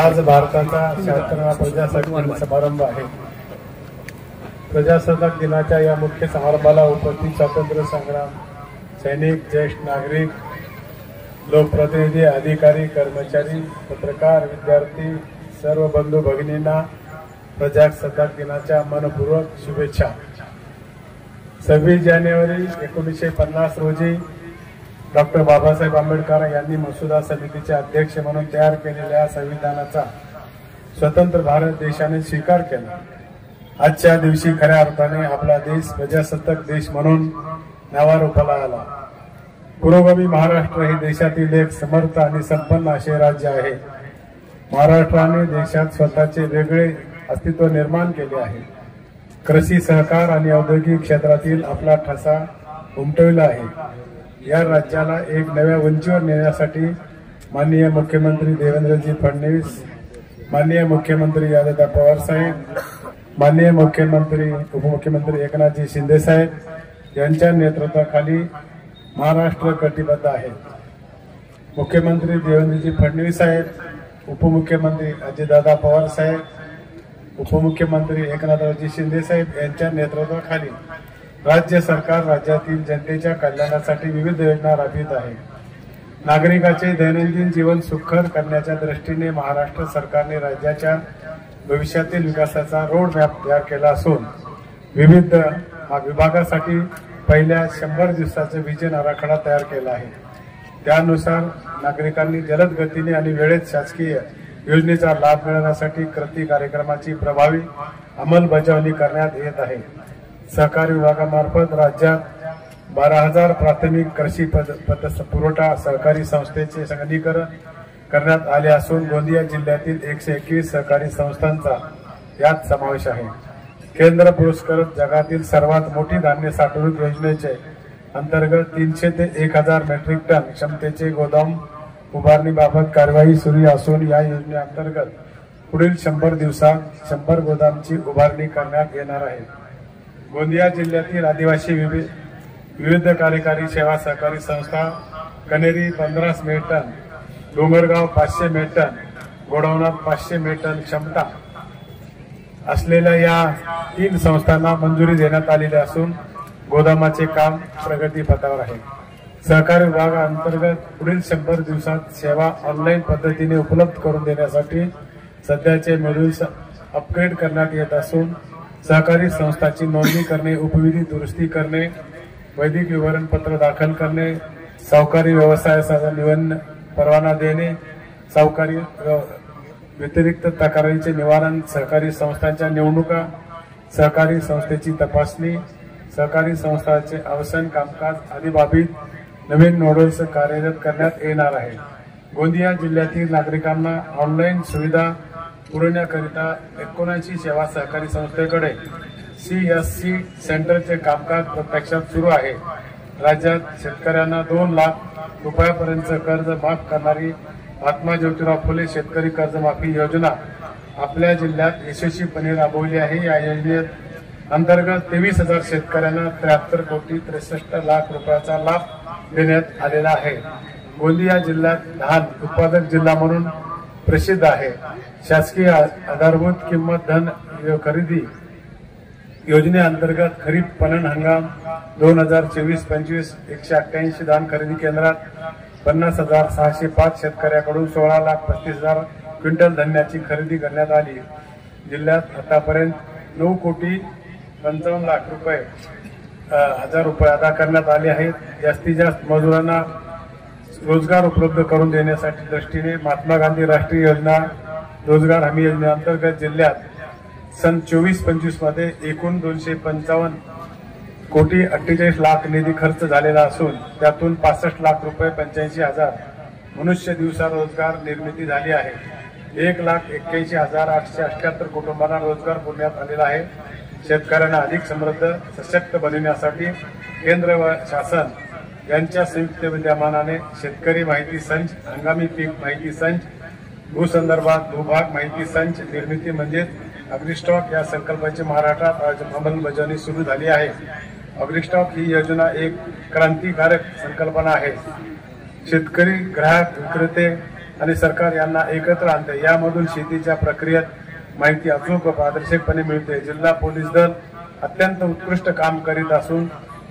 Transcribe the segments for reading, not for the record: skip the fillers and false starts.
आज भारताचा 76वा प्रजासत्ताक समारंभ आहे। प्रजासत्ताक दिनाच्या या मुख्य समारंभाला उपस्थित स्वातंत्र्य संग्राम सैनिक, ज्येष्ठ नागरिक, लोकप्रतिनिधी, अधिकारी, कर्मचारी, पत्रकार, विद्यार्थी, सर्व बंधू भगिनींना प्रजासत्ताक दिनाच्या मनपूर्वक शुभेच्छा। 26 जानेवारी 1950 रोजी डॉक्टर बाबासाहेब आंबेडकर यांनी मसुदा समितीचे अध्यक्ष म्हणून तयार केलेल्या संविधानाचा स्वतंत्र भारत देशाने स्वीकार केला। आजच्या दिवशी खऱ्या अर्थाने आपला देश प्रजासत्ताक देश म्हणून नावारूपाला आला। पुरोगामी महाराष्ट्र हे देशातील एक समर्थ आणि संपन्न असे राज्य आहे। महाराष्ट्राने देशात स्वतःचे वेगळे अस्तित्व निर्माण केले आहे। कृषी, सहकार आणि औद्योगिक क्षेत्रातील आपला ठसा उमटविला आहे। या राज्याला एक नव्या उंचीवर नेण्यासाठी माननीय मुख्यमंत्री देवेंद्रजी फडणवीस, माननीय मुख्यमंत्री अजितदादा पवार साहेब, माननीय मुख्यमंत्री उपमुख्यमंत्री एकनाथजी शिंदे साहेब यांच्या नेतृत्वाखाली महाराष्ट्र कटिबद्ध आहे। मुख्यमंत्री देवेंद्रजी फडणवीस साहेब, उपमुख्यमंत्री अजितदादा पवार साहेब, उपमुख्यमंत्री एकनाथजी शिंदे साहेब यांच्या नेतृत्वाखाली राज्य सरकार राज्यातील जनतेच्या कल्याणासाठी विविध योजना राबवित आहे। नागरिकांचे दैनंदिन जीवन सुखकर करण्याच्या दृष्टीने महाराष्ट्र सरकारने राज्याच्या भविष्यातील विकासाचा रोड मॅप तयार केला असून विविध विभागासाठी पहिल्या 100 दिवसाचा विजन आराखडा तयार केला आहे। त्यानुसार नागरिकांनी जलद गतीने आणि वेळेत शासकीय योजनेचा लाभ मिळवण्यासाठी कृती कार्यक्रमाची प्रभावी अंमलबजावणी करण्यात येत आहे। सहकारी विभागामार्फत राज्यात 12,000 प्राथमिक कृषी पुरवठा सहकारी संस्थेचे संगणकीकरण करण्यात आले असून गोंदिया जिल्ह्यातील 121 सहकारी संस्थांचा यात समावेश आहे। केंद्र पुरस्कृत जगातील सर्वात मोठी धान्य साठवणूक योजनेचे अंतर्गत 300 ते 1000 मेट्रिक टन क्षमतेचे गोदाम उभारणीबाबत कार्यवाही सुरू असून या योजनेअंतर्गत पुढील 100 दिवसात 100 गोदामची उभारणी करण्यात येणार आहे। गोंदिया जिल्ह्यातील आदिवासी विविध कार्यकारी सेवा सहकारी संस्था Kaneri 15 metric ton, Dongargaon 500 metric ton, गोडाऊनात 500 मेट्रिक टन क्षमता असलेल्या या 3 संस्थांना मंजुरी देण्यात आलेली असून गोदामाचे काम प्रगतीपथावर आहे। सहकारी विभागाअंतर्गत पुढील 100 दिवसात सेवा ऑनलाईन पद्धतीने उपलब्ध करून देण्यासाठी सध्याचे मॉड्यूल्स अपग्रेड करण्यात येत असून सहकारी संस्थांची नोंदणी करणे, उपविधी दुरुस्ती करणे, वैदिक विवरणपत्र दाखल करणे, सहकारी व्यवसायाचा निवडण परवाना देणे, सहकारी व्यतिरिक्त तक्रारीचे निवारण, सहकारी संस्थांच्या निवडणुका, सहकारी संस्थेची तपासणी, सहकारी संस्थांचे अवसान कामकाज आदी बाबतीत नवीन नोडल्स कार्यरत करण्यात येणार आहे। गोंदिया जिल्ह्यातील नागरिकांना ऑनलाईन सुविधा पुरवण्याकरिता 79 सेवा सहकारी संस्थेकडे CSC सेंटरचे कामकाज प्रत्यक्षात सुरू आहे। राज्यात शेतकऱ्यांना 2 लाख रुपयापर्यंत कर्ज माफ करणारी महात्मा ज्योतिराव फुले शेतकरी कर्जमाफी योजना आपल्या जिल्ह्यात यशस्वीपणे राबवली आहे। या योजनेत अंतर्गत 23,000 शेतकऱ्यांना 73 कोटी 63 लाख रुपयाचा लाभ देण्यात आलेला आहे। गोंदिया जिल्ह्यात धान उत्पादक जिल्हा म्हणून प्रसिद्ध आहे। शासकीय आधारभूत किंमत धन खरेदी योजनेअंतर्गत खरीप पणन हंगाम 2024-25 188 धान खरेदी केंद्रात 50,605 शेतकऱ्याकडून 16,35,000 क्विंटल धान्याची खरेदी करण्यात आली। जिल्ह्यात आतापर्यंत 9 कोटी 55 लाख रुपये अदा करण्यात आले आहेत। जास्तीत जास्त मजुरांना रोजगार उपलब्ध करून देण्यासाठी दृष्टीने महात्मा गांधी राष्ट्रीय योजना रोजगार हमी योजनेअंतर्गत जिल्ह्यात सन 24-25 मध्ये एकूण 255 कोटी 48 लाख निधी खर्च झालेला असून त्यातून 65 लाख रुपये 85,000 मनुष्य दिवसा रोजगार निर्मिती झाली आहे। 1,81,878 कुटुंबांना रोजगार पुरवण्यात आलेला आहे। शेतकऱ्यांना अधिक समृद्ध सशक्त बनविण्यासाठी केंद्र व शासन यांच्या संयुक्त विद्यमानाने शेतकरी माहिती संच, हंगामी पीक माहिती संच, भूसंदर्भात भूभाग माहिती संच निर्मिती म्हणजे अग्रिस्टॉक या संकल्पनेची महाराष्ट्रात अंमलबजावणी सुरू झाली आहे। अग्रिस्टॉक ही योजना एक क्रांतिकारक संकल्पना आहे। शेतकरी, ग्राहक, विक्रेते आणि सरकार यांना एकत्र आणते। यामधून शेतीच्या प्रक्रियेत माहिती अचूक व पारदर्शकपणे मिळते। जिल्हा पोलीस दल अत्यंत उत्कृष्ट काम करीत असून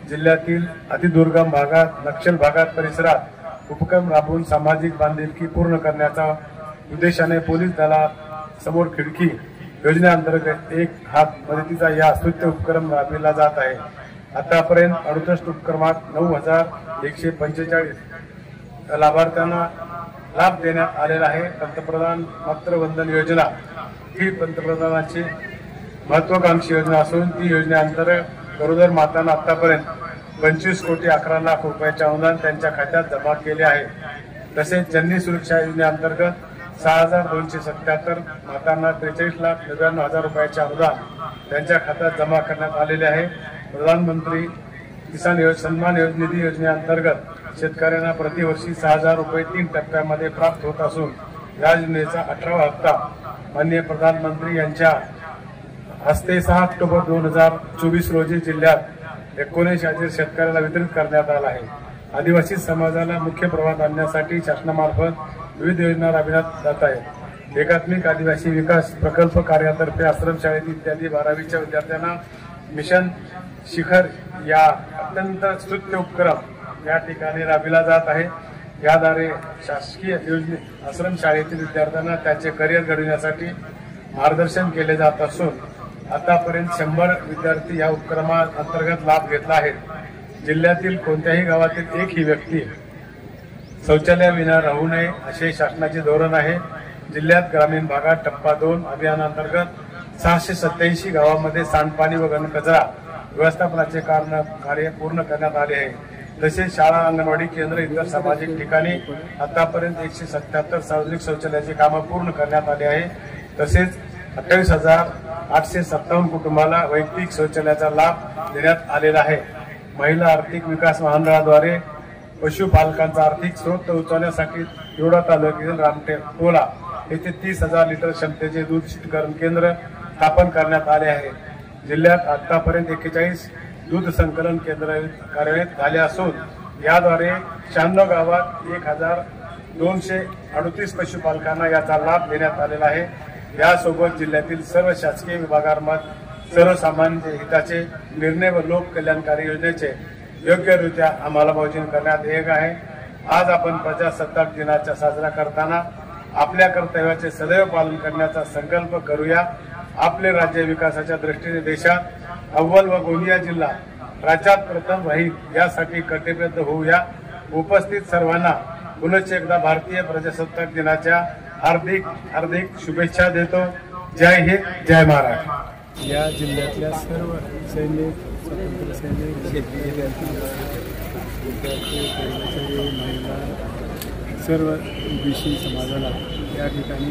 जिल्ह्यातील अतिदुर्गम भागात, नक्षल भागात परिसरात उपक्रम राबवून सामाजिक बांधिलकी पूर्ण करण्याच्या उद्देशाने पोलीस दलासमोर खिडकी योजनेअंतर्गत एक हात मदतीचा या स्तुत्य उपक्रम राबविला जात आहे। आतापर्यंत 68 उपक्रमात 9145 लाभार्थ्यांना लाभ देण्यात आलेला आहे। पंतप्रधान मातृवंदन योजना ही पंतप्रधानांची महत्वाकांक्षी योजना असून ती योजनेअंतर्गत गरोदर मातांना आतापर्यंत 25 कोटी 11 लाख रुपयाचे अनुदान त्यांच्या खात्यात जमा केले आहे। तसेच जननी सुरक्षा योजनेअंतर्गत 6277 मातांना 43,99,000 रुपयाचे अनुदान त्यांच्या खात्यात जमा करण्यात आलेले आहे। प्रधानमंत्री किसान सन्मान निधी योजनेअंतर्गत शेतकऱ्यांना प्रतिवर्षी 6,000 रुपये 3 टप्प्यामध्ये प्राप्त होत असून या योजनेचा 18वा हप्ता माननीय प्रधानमंत्री यांच्या हस्ते 6 ऑक्टोबर 2024 रोजी जिल्ह्यात 19,000 शेतकऱ्याला वितरित करण्यात आला आहे। आदिवासी समाजाला मुख्य प्रवाहात आणण्यासाठी शासनामार्फत विविध योजना राबविण्यात जात आहेत। एकात्मिक आदिवासी विकास प्रकल्प कार्यातर्फे आश्रमशाळेत इत्यादी 12वीच्या विद्यार्थ्यांना मिशन शिखर या अत्यंत स्तुत्य उपक्रम या ठिकाणी राबविला जात आहे। याद्वारे शासकीय योजने आश्रमशाळेतील विद्यार्थ्यांना त्यांचे करिअर घडविण्यासाठी मार्गदर्शन केले जात असून आतापर्यंत 100 विद्यार्थी या उपक्रमाअंतर्गत लाभ घेतला आहे। जिल्ह्यातील कोणत्याही गावातील एकही व्यक्ती शौचालयाविना राहू नये असे शासनाचे धोरण आहे। जिल्ह्यात ग्रामीण भागात टप्पा 2 अभियानांतर्गत 687 गावांमध्ये सांडपाणी व घनकचरा व्यवस्थापनाचे कार्य पूर्ण करण्यात आले आहे। तसेच शाळा, अंगणवाडी केंद्र इतर सामाजिक ठिकाणी आतापर्यंत 177 सार्वजनिक शौचालयाचे कामे पूर्ण करण्यात आले आहे। तसेच 28,857 कुटुंबाला वैयक्तिक शौचालयाचा लाभ देण्यात आलेला आहे। महिला आर्थिक विकास महामंडळाद्वारे पशुपालकांचा आर्थिक स्रोत उंचावण्यासाठी तिरोडा तालुक्यातील रामटेटोला येथे 30,000 लिटर क्षमतेचे दूध शीतकरण केंद्र स्थापन करण्यात आले आहे। जिल्ह्यात आतापर्यंत 41 दूध संकलन केंद्र कार्यान्वित झाले असून याद्वारे 96 गावात 1,238 पशुपालकांना याचा लाभ देण्यात आलेला आहे। यासोबत जिल्ह्यातील सर्व शासकीय विभागांमध्ये सर्वसामान्य हिताचे निर्णय व लोक कल्याणकारी योजनेचे योग्यरित्या अंमलबजावणी करण्यात येत आहे। आज आपण प्रजासत्ताक दिनाचा साजरा करताना आपल्या कर्तव्याचे सदैव पालन करण्याचा संकल्प करूया। आपले राज्य विकासाच्या दृष्टीने देशात अव्वल व गोंदिया जिल्हा राज्यात प्रथम राहील यासाठी कटिबद्ध होऊया। उपस्थित सर्वांना पुनश्च एकदा भारतीय प्रजासत्ताक दिनाच्या हार्दिक शुभेच्छा देतो। जय हिंद, जय महाराष्ट्र। या जिल्ह्यातल्या सर्व सैनिक, स्वातंत्र्य सैनिक, विद्यार्थी, कर्मचारी, महिला, सर्व ओबीसी समाजाला या ठिकाणी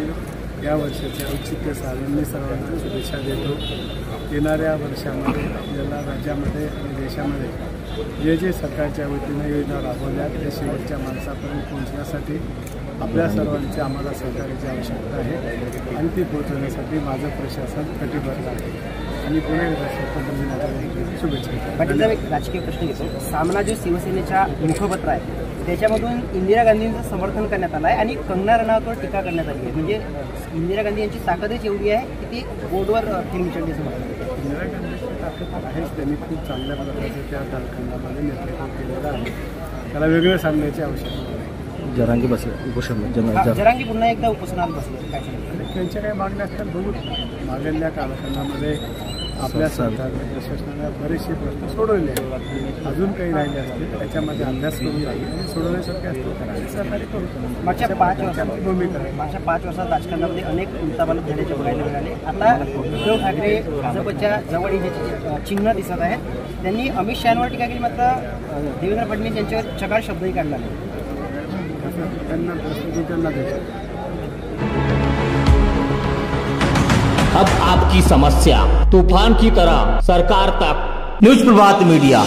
या वर्षाच्या औचित्य साधन सर्वांना शुभेच्छा देतो। येणाऱ्या वर्षामध्ये आपल्याला राज्यामध्ये आणि देशामध्ये जे सरकारच्या वतीने योजना राबवल्या त्या शेवटच्या माणसापर्यंत पोहोचण्यासाठी आपल्या सर्वांची आम्हाला सहकार्याची आवश्यकता आहे आणि ती पोहोचवण्यासाठी माझं प्रशासन कटिबद्ध आहे आणि पुणे स्वातंत्र्य दिनाच्या शुभेच्छा। पाटील, एक राजकीय प्रश्न घेतो। सामना जो शिवसेनेच्या मुखपत्र आहे त्याच्यामधून इंदिरा गांधींचं समर्थन करण्यात आलं आहे आणि कंगना रनौतवर टीका करण्यात आली आहे। म्हणजे इंदिरा गांधी यांची ताकदच एवढी आहे की ती बोर्डवर फिल्मचे समर्थन करते। इंदिरा गांधीची ताकद आहेच, त्यांनी खूप चांगल्या प्रकारे त्या झारखंडामध्ये नेतृत्व केलेलं आहे, त्याला वेगळं सांगण्याची आवश्यकता नाही। जरांगी पुन्हा एकदा उपोषणात बसले, काय सांगितलं? त्यांच्या काही मागण्या असतात बघू। मागल्या कालखंडामध्ये आपल्या सरकारने प्रशासनाने बरेचसे प्रश्न सोडवले आहेत, अजून काही राहिले असतील त्याच्यामध्ये अभ्यास करून राहिले आणि सोडवण्यासारखे असतील तर आम्ही सहकार्य करू। मागच्या 5 वर्षात राजकारणामध्ये अनेक उलथापालथ झाल्याचे बघायला मिळाले। आता उद्धव ठाकरे भाजपच्या जवळ येण्याचे चिन्ह दिसत आहेत। त्यांनी अमित शहांवर टीका केली, मात्र देवेंद्र फडणवीस यांच्यावर चकार शब्दही काढला नाही। त्यांना प्रश्न देतात। अब आपकी समस्या तूफान की तरह सरकार तक। न्यूज़ प्रभात मीडिया।